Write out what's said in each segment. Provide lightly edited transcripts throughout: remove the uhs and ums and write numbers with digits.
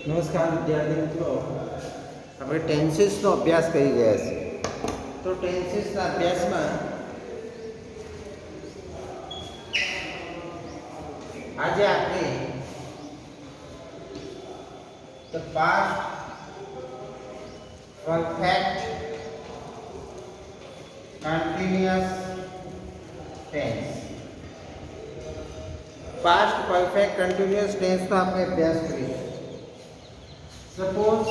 નમસ્કાર વિદ્યાર્થી મિત્રો, આપણે ટેન્સીસનો અભ્યાસ કરી રહ્યા છીએ. તો ટેન્સીસના અભ્યાસમાં આજે આપણે the past perfect continuous tense past perfect continuous ટેન્સનો આપણે અભ્યાસ કરીશું. Suppose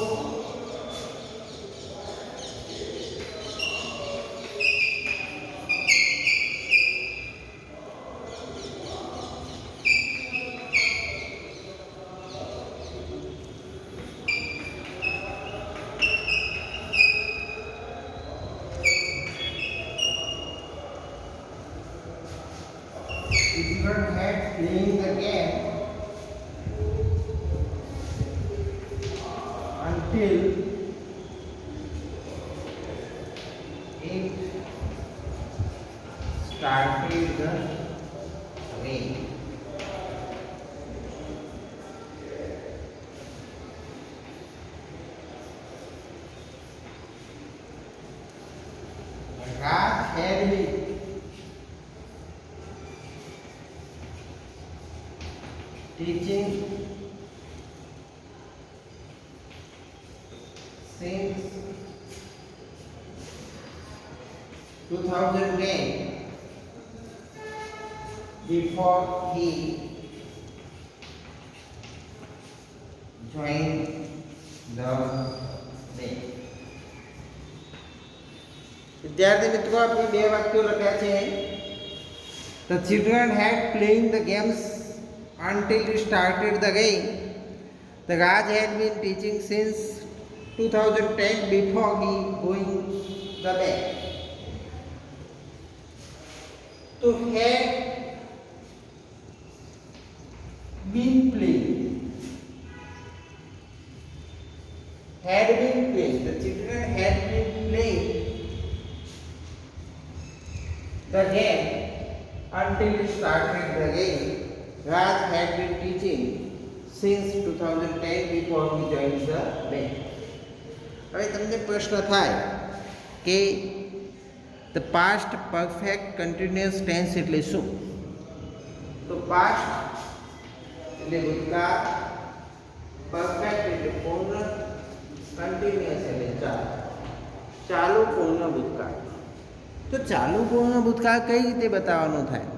everyone had playing the game until it started the rain. Raj had been teaching since 2010 before he joined the bank. વિદ્યાર્થી મિત્રો, આપણે બે વાક્યો લખ્યા છે. The children had playing the games until he started the game. The Raj had been teaching since 2010 before he going the bank. To had been playing. Had been playing. The children had been playing the game until he started the game. Raj had been teaching since 2010 before he joined the bank. હવે તમને પ્રશ્ન થાય કે the past perfect continuous tense એટલે શું? તો past એટલે ભૂતકાળ, પરફેક્ટ એટલે પૂર્ણ, કન્ટિન્યુઅસ એટલે ચાલુ. ચાલુ પૂર્ણ ભૂતકાળ. તો ચાલુ પૂર્ણ ભૂતકાળ કઈ રીતે બતાવવાનો થાય?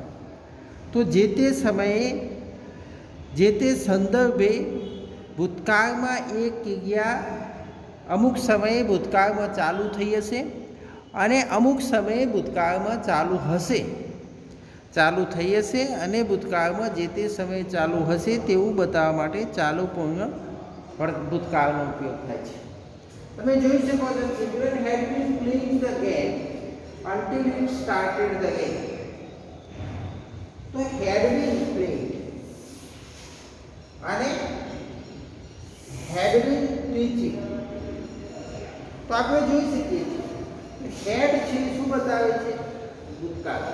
તો જે તે સમયે જે તે સંદર્ભે ભૂતકાળમાં એક ક્રિયા અમુક સમયે ભૂતકાળમાં ચાલુ થઈ હશે અને અમુક સમયે ભૂતકાળમાં ચાલુ હશે. ચાલુ થઈ હશે અને ભૂતકાળમાં જે તે સમયે ચાલુ હશે તેવું બતાવવા માટે ચાલુ પૂર્ણ ભૂતકાળનો ઉપયોગ થાય છે. તમે જોઈ શકો છો, children had been playing the game until it started the game. તો had been playing અને had been teaching. તો આપણે જોઈ શકીએ છીએ હેડ છે શું બતાવે છે? ભૂતકાળ.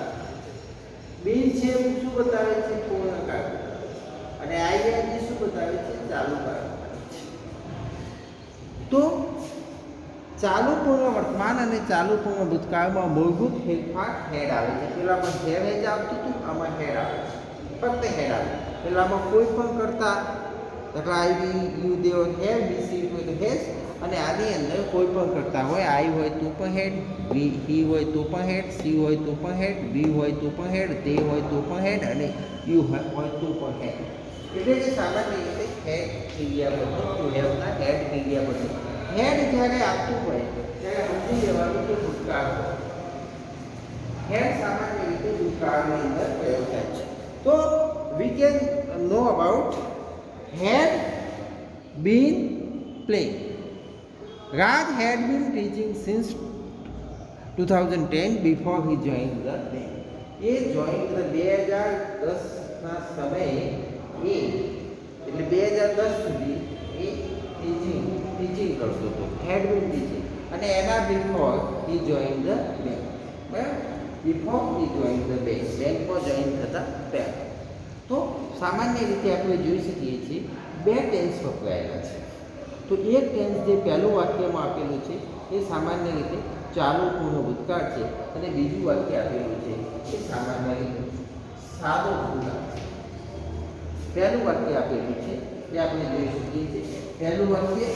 બીન છે શું બતાવે છે? પૂર્ણકાળ. અને આઈએનજી શું બતાવે છે? ચાલુ કાળ. તો ચાલુ પૂર્ણ વર્તમાન અને ચાલુ પૂર્ણ ભૂતકાળમાં મૂળભૂત ફેરફાર હેડ આવે છે. પેલામાં હેડ જ આવતું હતું, આમાં હેડ આવે છે. ફક્ત હેડ આવે. પેલામાં કોઈ પણ કરતા દાખલા આઈ બી you Dev head, B C હોય તો હેઝ, અને આની અંદર કોઈ પણ કરતા હોય, આઈ હોય તો પણ હેડ, વી હી હોય તો પણ હેડ, સી હોય તો પણ હેડ, બી હોય તો પણ હેડ, તે હોય તો પણ હેડ અને યુ હોય તો પણ હેડ. એટલે કે સામાન્ય રીતે હેડ ક્રિયાપદ, ટુ હેવના હેડ ક્રિયાપદ. હેડ જ્યારે આપતું હોય ત્યારે સમજી લેવાનું કે ભૂતકાળ હોય. હેડ સામાન્ય રીતે ભૂતકાળની અંદર પ્રયોગ થાય છે. તો we can know about had been playing. Raj had been teaching since 2010 before he joined the bank. A joined the 2010ના સમયે એ એટલે 2010 સુધી એ ટીચિંગ કરતો હતો. had been teaching અને એના before he joined the bank. બરાબર? before he joined the bank. બેંકમાં join થતા પહેલાં. તો સામાન્ય રીતે આપણે જોઈ શકીએ છીએ બે ટેન્સ વપરાયેલા છે. તો એક ટેન્સ જે પહેલું વાક્યમાં આપેલું છે એ સામાન્ય રીતે ચાલુ પૂર્ણ ભૂતકાળ છે અને બીજું વાક્ય આપેલું છે એ સામાન્ય રીતે સાદો ભૂતકાળ છે. પહેલું વાક્ય આપેલું છે એ આપણે જોઈ શકીએ છીએ. પહેલું વાક્ય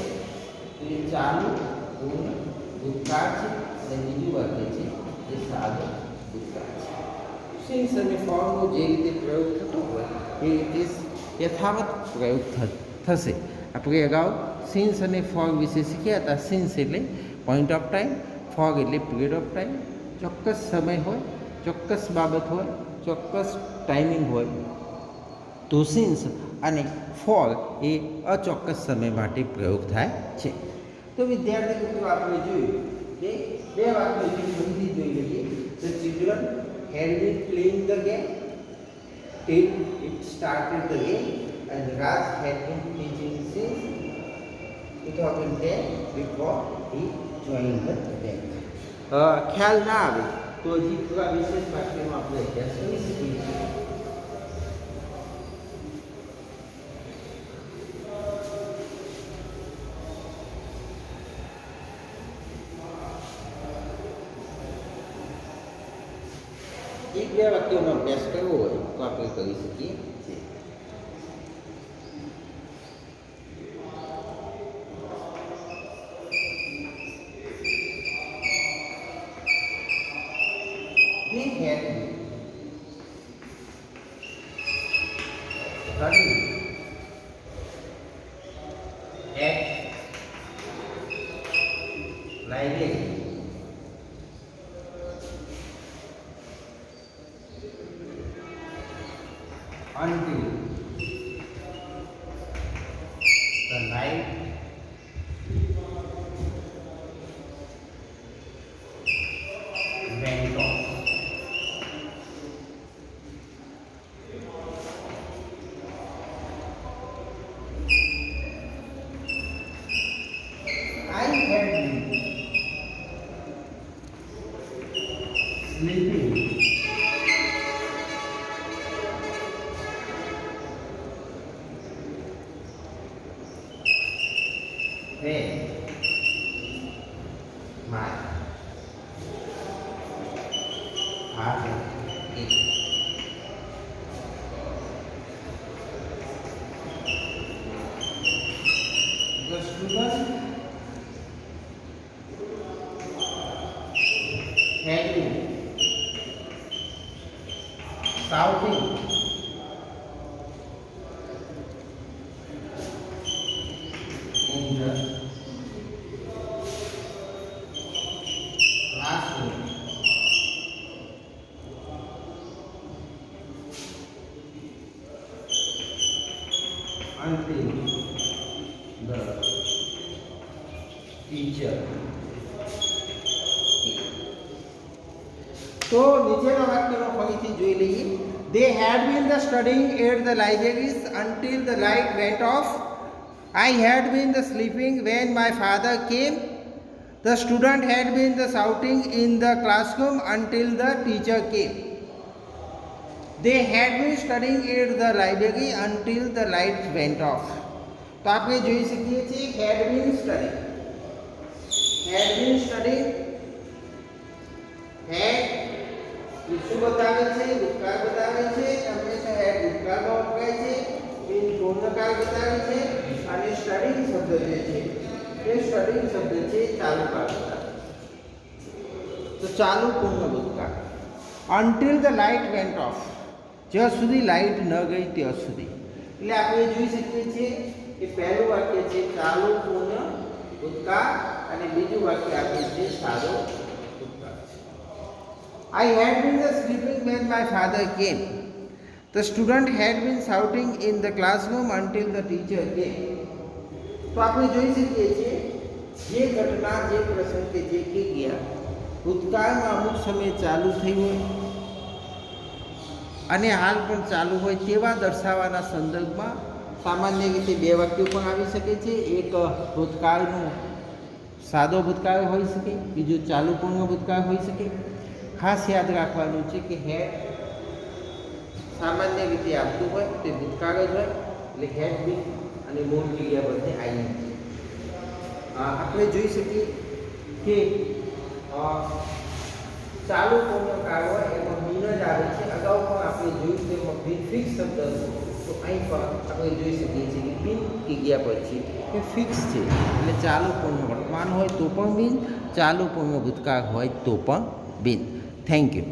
એ ચાલુ પૂર્ણ ભૂતકાળ છે અને બીજું વાક્ય છે એ સાદો ભૂતકાળ છે. સિન્સ અને ફોર્મનો જે રીતે પ્રયોગ થતો હોય એ રીતે યથાવત પ્રયોગ થશે. આપણે અગાઉ સિન્સ અને ફોર વિશે શીખ્યા હતા. સિન્સ એટલે પોઈન્ટ ઓફ ટાઈમ, ફોર એટલે પીરિયડ ઓફ ટાઈમ. ચોક્કસ સમય હોય, ચોક્કસ બાબત હોય, ચોક્કસ ટાઈમિંગ હોય તો સિન્સ અને ફોર એ અચોક્કસ સમય માટે પ્રયોગ થાય છે. તો વિદ્યાર્થી મિત્રો આપણે જોયું કે બે વાક્યો ફરીથી જોઈ લઈએ. The children had been playing the game till it started the game and Raj had been teaching since 2010 before he joined the bank. ખ્યાલ ના આવે તો હજી થોડા વિશેષ વાક્યનો આપણે અભ્યાસ કરી શકીએ છીએ. એક બે વાક્યોનો અભ્યાસ કરવો હોય તો આપણે કરી શકીએ છીએ. They had studied at library until the light went off. I had been sleeping when my father came. The student had been shouting in the classroom until the teacher came. તો નીચેના વાક્યનો ફરીથી જોઈ લઈએ. They had been studying at the libraries until the light went off. I had been sleeping when my father came. The student had been shouting in the classroom until the teacher came. They had been studying at the library until the lights went off. તો આપણે જોઈ શકીએ છીએ had been studying. Had been studying. Had એ શું બતાવે છે? ભૂતકાળ બતાવે છે. હંમેશા had ભૂતકાળમાં વપરાય છે. been પૂર્ણકાળ બતાવે છે અને સ્ટડીંગ શબ્દ જે છે એ સ્ટડીંગ શબ્દ છે ચાલુ કાળ બતાવે. તો ચાલુ પૂર્ણ ભૂતકાળ. until the light went off, જ્યાં સુધી લાઇટ ન ગઈ ત્યાં સુધી. એટલે આપણે જોઈ શકીએ છીએ કે પહેલું વાક્ય છે ચાલુ પૂર્ણ ભૂતકાળ અને બીજું વાક્ય આપે છે સાદો ભૂતકાળ. I had been sleeping when my father came. The student had been shouting in the classroom until the teacher came. તો આપણે જોઈ શકીએ છીએ જે ઘટના જે પ્રસંગ કે જે ક્રિયા ભૂતકાળમાં અમુક સમય ચાલુ થઈ હોય અને હાલ પણ ચાલુ હોય તેવા દર્શાવવાના સંદર્ભમાં સામાન્ય રીતે બે વાક્યો પણ આવી શકે છે. એક ભૂતકાળનો સાદો ભૂતકાળ હોઈ શકે, બીજું ચાલુ પૂર્ણ ભૂતકાળ હોઈ શકે. ખાસ યાદ રાખવાનું છે કે હેડ સામાન્ય રીતે આપતું હોય તે ભૂતકાળ જ હોય એટલે હેડ બી અને મૂળ ક્રિયા બધે આઈ. આપણે જોઈ શકીએ કે ચાલુ પૂર્ણકાળ હોય એમાં બિન જ આવે છે. અગાઉ પણ આપણે જોયું કે એમાં બિન ફિક્સ શબ્દ હતો, તો અહીં પણ આપણે જોઈ શકીએ છીએ કે બિન જગ્યા પછી એ ફિક્સ છે. એટલે ચાલુ પૂર્ણ વર્તમાન હોય તો પણ બિન, ચાલુ પૂર્ણ ભૂતકાળ હોય તો પણ બિન. Thank you.